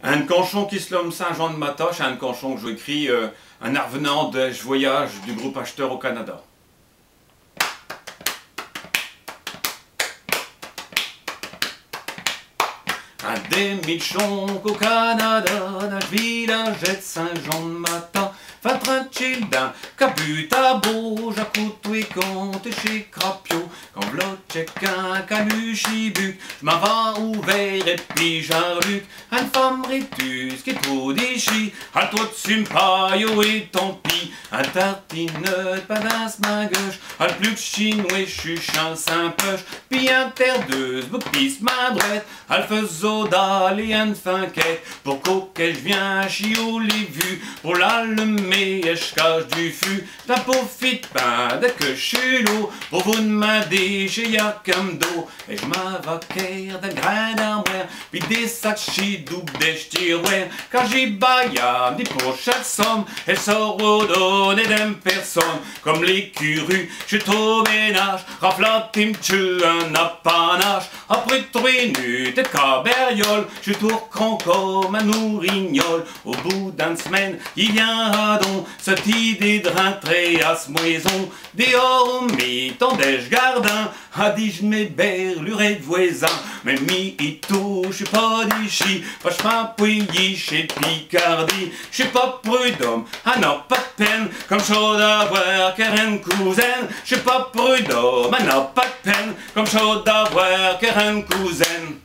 Un canchon qui se nomme Saint-Jean de Matoche, un canchon que j'écris un avenant de voyage du groupe Acheteur au Canada. Un demi-chon au Canada, d'un village de Saint-Jean de Mata, fa tranquille d'un caput à beau, j'acoute et compte chez Crapio, quand v'là quelqu'un caluchibuc, j'm'en vais ouvert et puis j'arluc, un femme ritus qui est trop déchi, à toi tu m'pailles, et tant pis, un tartineux, pas d'un smagueche, à le plus chinois, chuchin, saint-peuche, puis un terdeuse, bouquisse, ma brette, à le faiseau d'aller un finquette, pour qu'auquel j'viens chiou les vues, pour l'allumer, j'cache du fût, j't'en profite pas dès que j'suis l'eau, pour vous demander, j'ai y'a comme dos, et j'm'avoquère d'un grain d'armoire, puis des sacs chidoubles, des ch'tirouères, quand j'y baillade, pour chaque somme, elle sort au donné d'une personne, comme les curus, j'suis trop ménage, raflaté m'tue un apanage, après 3 minutes de caberiole, j'suis tout con comme un nourignol, au bout d'une semaine, il vient à don, cette idée de rentrer à ce maison, dehors au mi-temps d'èche gardin, a dit j'm'hébère l'urée de voisin, mais mi y tout, j'suis pas d'ici, vachement pouilly chez Picardie, j'suis pas prud'homme, ah non, pas de peine, comme chaud d'avoir qu'une cousine, j'suis pas prud'homme, ah non, pas de peine, comme chaud d'avoir qu'une cousine.